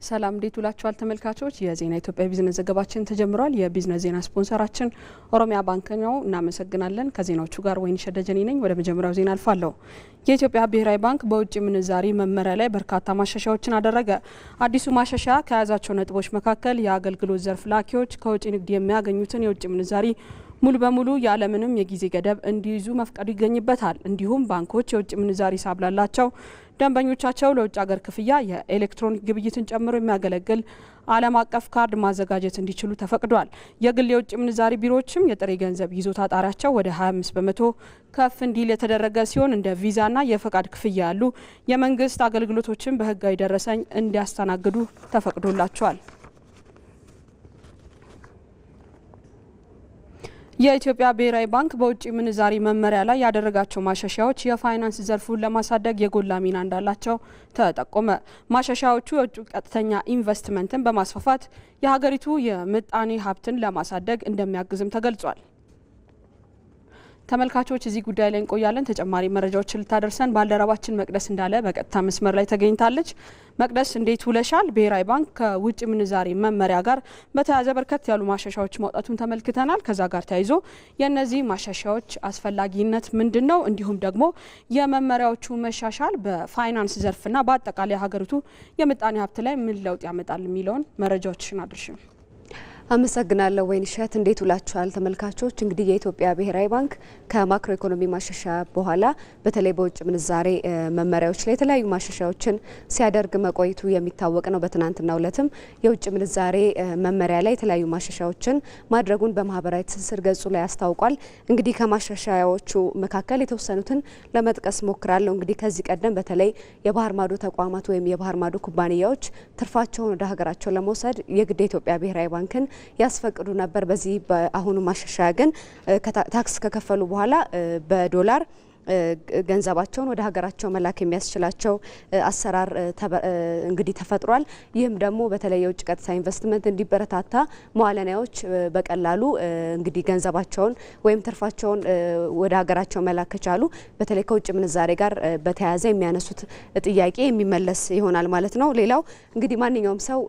ሰላም እንዴት ውላችኋል ተመልካቾች የዜና ኢትዮጵያ ቢዝነስ ዘገባችን ተጀምሯል የቢዝነስ ዜና ስፖንሰራችን ኦሮሚያ ባንክ ነው እናመሰግናለን ከዜናዎቹ ጋር ወይንሸት ደጀኔ ነኝ ወደ መጀመሪያው ዜና አልፋለሁ የኢትዮጵያ ብሔራዊ ባንክ በውጭ ምንዛሪ መመሪያ ላይ በርካታ ማሻሻያዎችን አደረገ አዲሱ ማሻሻያ ከያዛቸው ነጥቦች መካከል የአገልግሎት ዘርፍ ላኪዎች ከውጭ ንግድ የሚያገኙትን የውጭ ምንዛሪ ሙሉ በሙሉ ያለምንም የጊዜ ገደብ እንዲይዙ መፍቀዱ ይገኝበታል እንዲሁም ባንኮች የውጭ ምንዛሪ ሂሳብ ላላቸው ደንበኞቻቸው ለውጭ ሀገር ክፍያ የኤሌክትሮኒክ ግብይትን ጨምሮ የሚያገለግል ዓለም አቀፍ ካርድ ማዘጋጀት እንዲችሉ ተፈቅዷል የግል የውጭ ምንዛሪ ቢሮዎችም የጥሬ ገንዘብ ይዞታ ጣሪያቸው ወደ 25% ከፍ እንዲል የተደረገ ሲሆን እንደ ቪዛና የፈቃድ ክፍያ ያሉ የመንግስት አገልግሎቶችን በህጋዊ ደረሰኝ እንዲያስተናግዱ ተፈቅዶላቸዋል የኢትዮጵያ ብሔራዊ ባንክ በውጭ ምንዛሪ መመሪያ ላይ ያደረጋቸው ማሻሻያዎች የፋይናንስ ዘርፉን ለማሳደግ የጎላ ሚና እንዳላቸው ተጠቆመ። ማሻሻያዎቹ የውጭ ቀጥተኛ ኢንቨስትመንትን በማስፋፋት የሀገሪቱ የምጣኔ ሀብትን ለማሳደግ እንደሚያግዝም ተገልጿል። ተመልካቾች እዚህ ጉዳይ ላይ እንቆያለን ተጨማሪ መረጃዎችን ልታደርሰን ባልደረባችን መቅደስ እንዳለ በቀጥታ መስመር ላይ ተገኝታለች። መቅደስ እንዴት ውለሻል? ብሔራዊ ባንክ ከውጭ ምንዛሪ መመሪያ ጋር በተያያዘ በርከት ያሉ ማሻሻያዎች ማውጣቱን ተመልክተናል። ከዛ ጋር ተያይዞ የእነዚህ ማሻሻያዎች አስፈላጊነት ምንድነው? እንዲሁም ደግሞ የመመሪያዎቹ መሻሻል በፋይናንስ ዘርፍና በአጠቃላይ ሀገሪቱ የምጣኔ ሀብት ላይ ምን ለውጥ ያመጣል የሚለውን መረጃዎችን አድርሽም። አመሰግናለሁ ወይንሸት እንዴት ውላችኋል ተመልካቾች እንግዲህ የኢትዮጵያ ብሔራዊ ባንክ ከማክሮ ኢኮኖሚ ማሻሻያ በኋላ በተለይ በውጭ ምንዛሬ መመሪያዎች ላይ የተለያዩ ማሻሻያዎችን ሲያደርግ መቆየቱ የሚታወቅ ነው በትናንትናው ዕለትም የውጭ ምንዛሬ መመሪያ ላይ የተለያዩ ማሻሻያዎችን ማድረጉን በማህበራዊ ትስስር ገጹ ላይ አስታውቋል እንግዲህ ከማሻሻያዎቹ መካከል የተወሰኑትን ለመጥቀስ ሞክራለሁ እንግዲህ ከዚህ ቀደም በተለይ የባህር ማዶ ተቋማት ወይም የባህር ማዶ ኩባንያዎች ትርፋቸውን ወደ ሀገራቸው ለመውሰድ የግድ የኢትዮጵያ ብሔራዊ ባንክን ያስፈቅዱ ነበር በዚህ በአሁኑ ማሻሻያ ግን ታክስ ከከፈሉ በኋላ በዶላር ገንዘባቸውን ወደ ሀገራቸው መላክ የሚያስችላቸው አሰራር እንግዲህ ተፈጥሯል ይህም ደግሞ በተለይ የውጭ ቀጥታ ኢንቨስትመንት እንዲበረታታ መዋለናዮች በቀላሉ እንግዲህ ገንዘባቸውን ወይም ትርፋቸውን ወደ ሀገራቸው መላክ ከቻሉ በተለይ ከውጭ ምንዛሬ ጋር በተያያዘ የሚያነሱት ጥያቄ የሚመለስ ይሆናል ማለት ነው ሌላው እንግዲህ ማንኛውም ሰው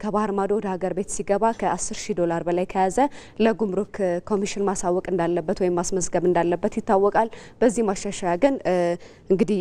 ከባህር ማዶ ወደ ሀገር ቤት ሲገባ ከ$10,000 በላይ ከያዘ ለጉምሩክ ኮሚሽን ማሳወቅ እንዳለበት ወይም ማስመዝገብ እንዳለበት ይታወቃል በዚህ ማሻሻያ ግን እንግዲህ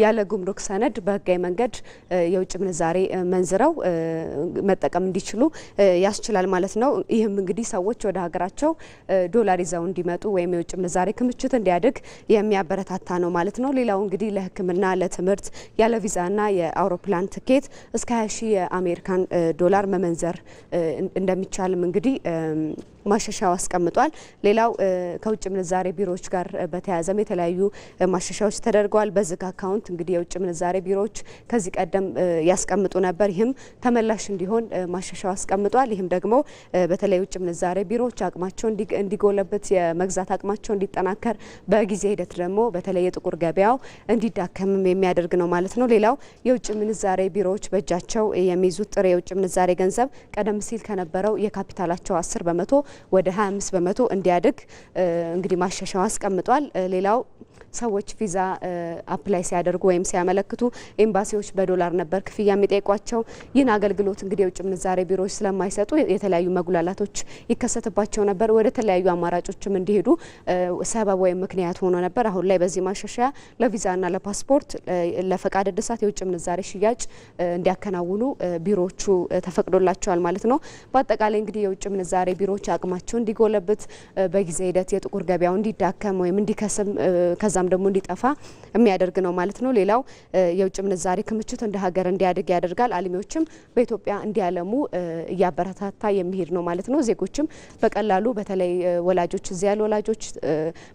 ያለ ጉምሩክ ሰነድ በህጋዊ መንገድ የውጭ ምንዛሬ መንዝረው መጠቀም እንዲችሉ ያስችላል ማለት ነው ይህም እንግዲህ ሰዎች ወደ ሀገራቸው ዶላር ይዘው እንዲመጡ ወይም የውጭ ምንዛሬ ክምችት እንዲያድግ የሚያበረታታ ነው ማለት ነው ሌላው እንግዲህ ለህክምና ለትምህርት ያለ ቪዛና የአውሮፕላን ትኬት እስከ $20,000 የአሜሪካን ዶላር መመንዘር እንደሚቻልም እንግዲህ ማሻሻያው አስቀምጧል ሌላው ከውጭ ምንዛሬ ቢሮዎች ጋር በተያያዘም የተለያዩ ማሻሻያዎች ተደርገዋል በዝግ አካውንት እንግዲህ የውጭ ምንዛሬ ቢሮዎች ከዚህ ቀደም ያስቀምጡ ነበር ይህም ተመላሽ እንዲሆን ማሻሻያው አስቀምጧል ይህም ደግሞ በተለይ የውጭ ምንዛሬ ቢሮዎች አቅማቸው እንዲጎለበት የመግዛት አቅማቸው እንዲጠናከር በጊዜ ሂደት ደግሞ በተለይ የጥቁር ገበያው እንዲዳከም የሚያደርግ ነው ማለት ነው ሌላው የውጭ ምንዛሬ ቢሮዎች በእጃቸው የሚይዙት ጥሬ የውጭ ምንዛሬ ገንዘብ ቀደም ሲል ከነበረው የካፒታላቸው 10% ወደ 25% እንዲያድግ እንግዲህ ማሻሻያው አስቀምጧል ሌላው ሰዎች ቪዛ አፕላይ ሲያደርጉ ወይም ሲያመለክቱ ኤምባሲዎች በዶላር ነበር ክፍያ የሚጠይቋቸው ይህን አገልግሎት እንግዲህ የውጭ ምንዛሬ ቢሮዎች ስለማይሰጡ የተለያዩ መጉላላቶች ይከሰትባቸው ነበር ወደ ተለያዩ አማራጮችም እንዲሄዱ ሰበብ ወይም ምክንያት ሆኖ ነበር አሁን ላይ በዚህ ማሻሻያ ለቪዛና ለፓስፖርት ለፈቃድ እድሳት የውጭ ምንዛሬ ሽያጭ እንዲያከናውኑ ቢሮዎቹ ተፈቅዶላቸዋል ማለት ነው በአጠቃላይ እንግዲህ የውጭ ምንዛሬ ቢሮዎች አቅማቸው እንዲጎለብት በጊዜ ሂደት የጥቁር ገበያው እንዲዳከም ወይም እንዲከስም ከዛም ደግሞ እንዲጠፋ የሚያደርግ ነው ማለት ነው ሌላው የውጭ ምንዛሬ ክምችት እንደ ሀገር እንዲያድግ ያደርጋል አልሚዎችም በኢትዮጵያ እንዲያለሙ እያበረታታ የሚሄድ ነው ማለት ነው ዜጎችም በቀላሉ በተለይ ወላጆች እዚያ ያሉ ወላጆች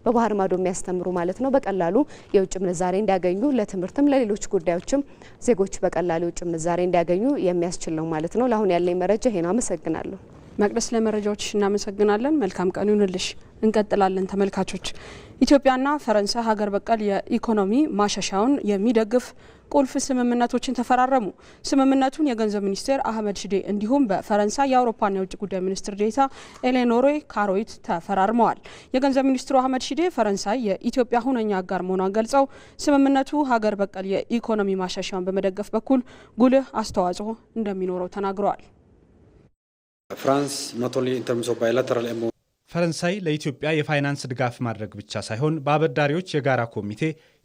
በባህር ማዶ የሚያስተምሩ ማለት ነው በቀላሉ የውጭ ምንዛሬ እንዲያገኙ ለትምህርትም ለሌሎች ጉዳዮችም ዜጎች በቀላሉ የውጭ ምንዛሬ እንዲያገኙ የሚያስችል ነው ማለት ነው ለአሁን ያለኝ መረጃ ይሄ ነው አመሰግናለሁ መቅደስ ለመረጃዎች እናመሰግናለን መልካም ቀን ይሁንልሽ እንቀጥላለን ተመልካቾች ኢትዮጵያና ፈረንሳይ ሀገር በቀል የኢኮኖሚ ማሻሻያውን የሚደግፍ ቁልፍ ስምምነቶችን ተፈራረሙ። ስምምነቱን የገንዘብ ሚኒስቴር አህመድ ሽዴ እንዲሁም በፈረንሳይ የአውሮፓና የውጭ ጉዳይ ሚኒስትር ዴኤታ ኤሌኖሬ ካሮይት ተፈራርመዋል። የገንዘብ ሚኒስትሩ አህመድ ሽዴ ፈረንሳይ የኢትዮጵያ ሁነኛ አጋር መሆኗን ገልጸው ስምምነቱ ሀገር በቀል የኢኮኖሚ ማሻሻያን በመደገፍ በኩል ጉልህ አስተዋጽኦ እንደሚኖረው ተናግረዋል። ፈረንሳይ ለኢትዮጵያ የፋይናንስ ድጋፍ ማድረግ ብቻ ሳይሆን በአበዳሪዎች የጋራ ኮሚቴ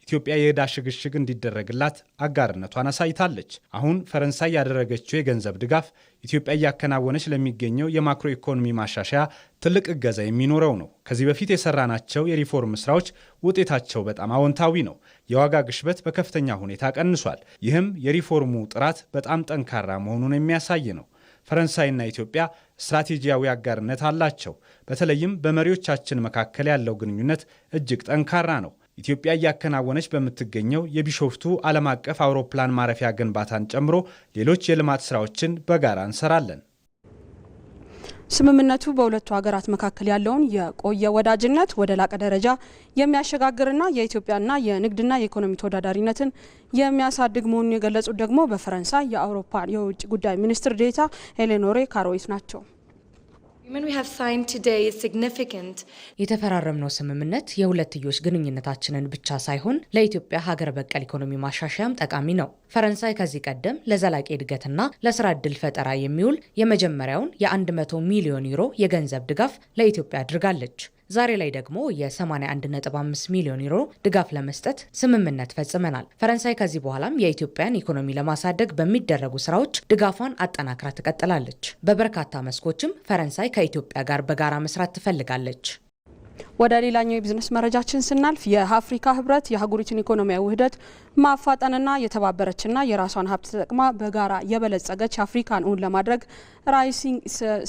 ኢትዮጵያ የዕዳ ሽግሽግ እንዲደረግላት አጋርነቷን አሳይታለች። አሁን ፈረንሳይ ያደረገችው የገንዘብ ድጋፍ ኢትዮጵያ እያከናወነች ለሚገኘው የማክሮ ኢኮኖሚ ማሻሻያ ትልቅ እገዛ የሚኖረው ነው። ከዚህ በፊት የሰራናቸው የሪፎርም ስራዎች ውጤታቸው በጣም አዎንታዊ ነው። የዋጋ ግሽበት በከፍተኛ ሁኔታ ቀንሷል። ይህም የሪፎርሙ ጥራት በጣም ጠንካራ መሆኑን የሚያሳይ ነው። ፈረንሳይና ኢትዮጵያ ስትራቴጂያዊ አጋርነት አላቸው። በተለይም በመሪዎቻችን መካከል ያለው ግንኙነት እጅግ ጠንካራ ነው። ኢትዮጵያ እያከናወነች በምትገኘው የቢሾፍቱ ዓለም አቀፍ አውሮፕላን ማረፊያ ግንባታን ጨምሮ ሌሎች የልማት ስራዎችን በጋራ እንሰራለን። ስምምነቱ በሁለቱ ሀገራት መካከል ያለውን የቆየ ወዳጅነት ወደ ላቀ ደረጃ የሚያሸጋግርና የኢትዮጵያና የንግድና የኢኮኖሚ ተወዳዳሪነትን የሚያሳድግ መሆኑን የገለጹት ደግሞ በፈረንሳይ የአውሮፓ የውጭ ጉዳይ ሚኒስትር ዴኤታ ኤሌኖሬ ካሮይት ናቸው። የተፈራረምነው ስምምነት የሁለትዮሽ ግንኙነታችንን ብቻ ሳይሆን ለኢትዮጵያ ሀገር በቀል ኢኮኖሚ ማሻሻያም ጠቃሚ ነው። ፈረንሳይ ከዚህ ቀደም ለዘላቂ እድገትና ለስራ ዕድል ፈጠራ የሚውል የመጀመሪያውን የ100 ሚሊዮን ዩሮ የገንዘብ ድጋፍ ለኢትዮጵያ አድርጋለች። ዛሬ ላይ ደግሞ የ81.5 ሚሊዮን ዩሮ ድጋፍ ለመስጠት ስምምነት ፈጽመናል። ፈረንሳይ ከዚህ በኋላም የኢትዮጵያን ኢኮኖሚ ለማሳደግ በሚደረጉ ስራዎች ድጋፏን አጠናክራ ትቀጥላለች። በበርካታ መስኮችም ፈረንሳይ ከኢትዮጵያ ጋር በጋራ መስራት ትፈልጋለች። ወደ ሌላኛው የቢዝነስ መረጃችን ስናልፍ የአፍሪካ ህብረት የአህጉሪቱን ኢኮኖሚያዊ ውህደት ማፋጠንና የተባበረችና የራሷን ሀብት ተጠቅማ በጋራ የበለጸገች አፍሪካን እውን ለማድረግ ራዕይ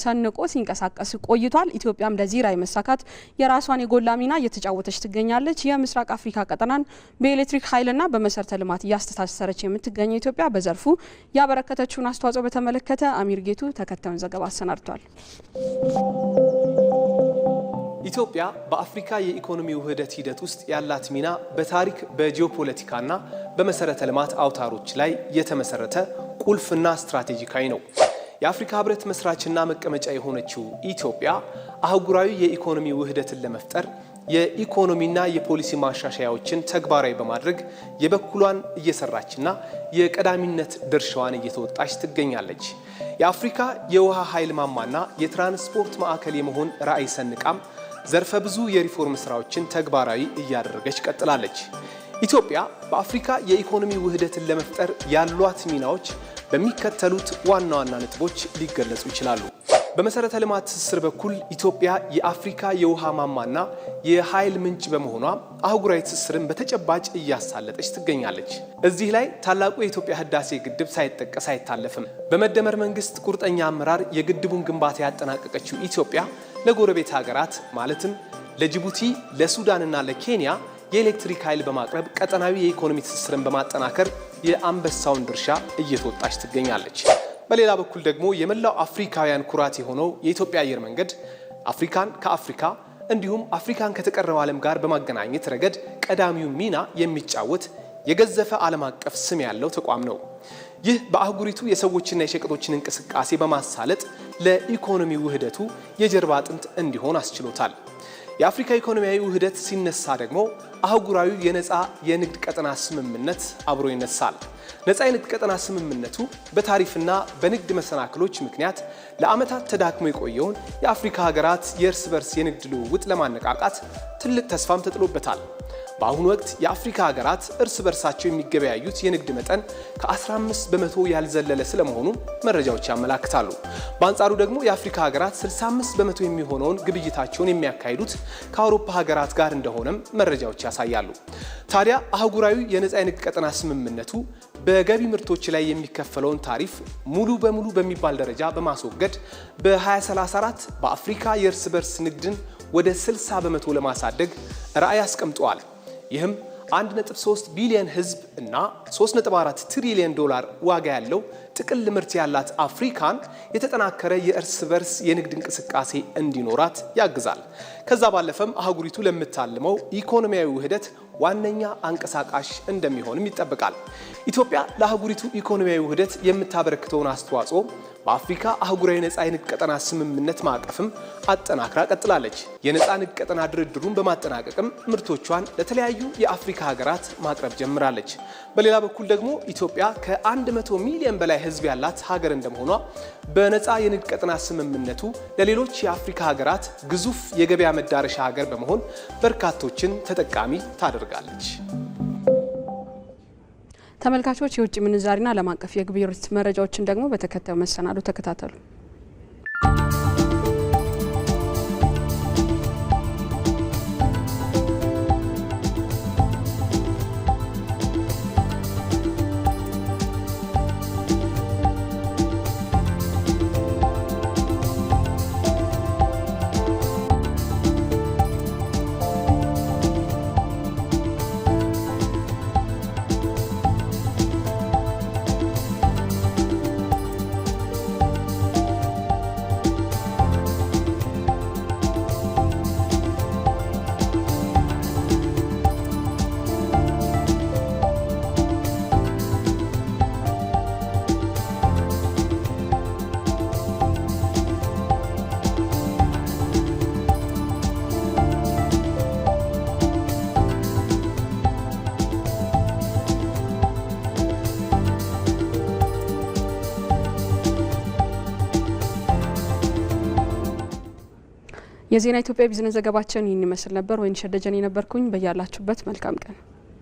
ሰንቆ ሲንቀሳቀስ ቆይቷል። ኢትዮጵያም ለዚህ ራዕይ መሳካት የራሷን የጎላ ሚና እየተጫወተች ትገኛለች። የምስራቅ አፍሪካ ቀጠናን በኤሌክትሪክ ኃይልና በመሰረተ ልማት እያስተሳሰረች የምትገኘው ኢትዮጵያ በዘርፉ ያበረከተችውን አስተዋጽኦ በተመለከተ አሚር ጌቱ ተከታዩን ዘገባ አሰናድቷል። ኢትዮጵያ በአፍሪካ የኢኮኖሚ ውህደት ሂደት ውስጥ ያላት ሚና በታሪክ በጂኦፖለቲካና በመሰረተ ልማት አውታሮች ላይ የተመሰረተ ቁልፍና ስትራቴጂካዊ ነው። የአፍሪካ ህብረት መስራችና መቀመጫ የሆነችው ኢትዮጵያ አህጉራዊ የኢኮኖሚ ውህደትን ለመፍጠር የኢኮኖሚና የፖሊሲ ማሻሻያዎችን ተግባራዊ በማድረግ የበኩሏን እየሰራችና የቀዳሚነት ድርሻዋን እየተወጣች ትገኛለች። የአፍሪካ የውሃ ኃይል ማማና የትራንስፖርት ማዕከል የመሆን ራዕይ ሰንቃም ዘርፈ ብዙ የሪፎርም ስራዎችን ተግባራዊ እያደረገች ቀጥላለች። ኢትዮጵያ በአፍሪካ የኢኮኖሚ ውህደትን ለመፍጠር ያሏት ሚናዎች በሚከተሉት ዋና ዋና ነጥቦች ሊገለጹ ይችላሉ። በመሰረተ ልማት ትስስር በኩል ኢትዮጵያ የአፍሪካ የውሃ ማማና የኃይል ምንጭ በመሆኗ አህጉራዊ ትስስርን በተጨባጭ እያሳለጠች ትገኛለች። እዚህ ላይ ታላቁ የኢትዮጵያ ህዳሴ ግድብ ሳይጠቀስ አይታለፍም። በመደመር መንግስት ቁርጠኛ አመራር የግድቡን ግንባታ ያጠናቀቀችው ኢትዮጵያ ለጎረቤት ሀገራት ማለትም ለጅቡቲ፣ ለሱዳንና ለኬንያ የኤሌክትሪክ ኃይል በማቅረብ ቀጠናዊ የኢኮኖሚ ትስስርን በማጠናከር የአንበሳውን ድርሻ እየተወጣች ትገኛለች። በሌላ በኩል ደግሞ የመላው አፍሪካውያን ኩራት የሆነው የኢትዮጵያ አየር መንገድ አፍሪካን ከአፍሪካ እንዲሁም አፍሪካን ከተቀረው ዓለም ጋር በማገናኘት ረገድ ቀዳሚው ሚና የሚጫወት የገዘፈ ዓለም አቀፍ ስም ያለው ተቋም ነው። ይህ በአህጉሪቱ የሰዎችና የሸቀጦችን እንቅስቃሴ በማሳለጥ ለኢኮኖሚ ውህደቱ የጀርባ አጥንት እንዲሆን አስችሎታል። የአፍሪካ ኢኮኖሚያዊ ውህደት ሲነሳ ደግሞ አህጉራዊ የነፃ የንግድ ቀጠና ስምምነት አብሮ ይነሳል። ነፃ የንግድ ቀጠና ስምምነቱ በታሪፍና በንግድ መሰናክሎች ምክንያት ለዓመታት ተዳክሞ የቆየውን የአፍሪካ ሀገራት የእርስ በርስ የንግድ ልውውጥ ለማነቃቃት ትልቅ ተስፋም ተጥሎበታል። በአሁኑ ወቅት የአፍሪካ ሀገራት እርስ በርሳቸው የሚገበያዩት የንግድ መጠን ከ15 በመቶ ያልዘለለ ስለመሆኑ መረጃዎች ያመላክታሉ። በአንጻሩ ደግሞ የአፍሪካ ሀገራት 65 በመቶ የሚሆነውን ግብይታቸውን የሚያካሂዱት ከአውሮፓ ሀገራት ጋር እንደሆነም መረጃዎች ያሳያሉ። ታዲያ አህጉራዊ የነፃ የንግድ ቀጠና ስምምነቱ በገቢ ምርቶች ላይ የሚከፈለውን ታሪፍ ሙሉ በሙሉ በሚባል ደረጃ በማስወገድ በ2034 በአፍሪካ የእርስ በርስ ንግድን ወደ 60 በመቶ ለማሳደግ ራዕይ አስቀምጠዋል። ይህም 1.3 ቢሊዮን ህዝብ እና 3.4 ትሪሊዮን ዶላር ዋጋ ያለው ጥቅል ምርት ያላት አፍሪካን የተጠናከረ የእርስ በርስ የንግድ እንቅስቃሴ እንዲኖራት ያግዛል። ከዛ ባለፈም አህጉሪቱ ለምታልመው ኢኮኖሚያዊ ውህደት ዋነኛ አንቀሳቃሽ እንደሚሆንም ይጠበቃል። ኢትዮጵያ ለአህጉሪቱ ኢኮኖሚያዊ ውህደት የምታበረክተውን አስተዋጽኦ በአፍሪካ አህጉራዊ ነፃ የንግድ ቀጠና ስምምነት ማዕቀፍም አጠናክራ ቀጥላለች። የነፃ ንግድ ቀጠና ድርድሩን በማጠናቀቅም ምርቶቿን ለተለያዩ የአፍሪካ ሀገራት ማቅረብ ጀምራለች። በሌላ በኩል ደግሞ ኢትዮጵያ ከ100 ሚሊዮን በላይ ሕዝብ ያላት ሀገር እንደመሆኗ በነፃ የንግድ ቀጠና ስምምነቱ ለሌሎች የአፍሪካ ሀገራት ግዙፍ የገበያ መዳረሻ ሀገር በመሆን በርካቶችን ተጠቃሚ ታደርጋለች። ተመልካቾች የውጭ ምንዛሪና ዓለም አቀፍ የግብይት መረጃዎችን ደግሞ በተከታዩ መሰናዶ ተከታተሉ። የዜና ኢትዮጵያ ቢዝነስ ዘገባችን ይህን ይመስል ነበር። ወይንሸት ደጀኔ ነበርኩኝ። በያላችሁበት መልካም ቀን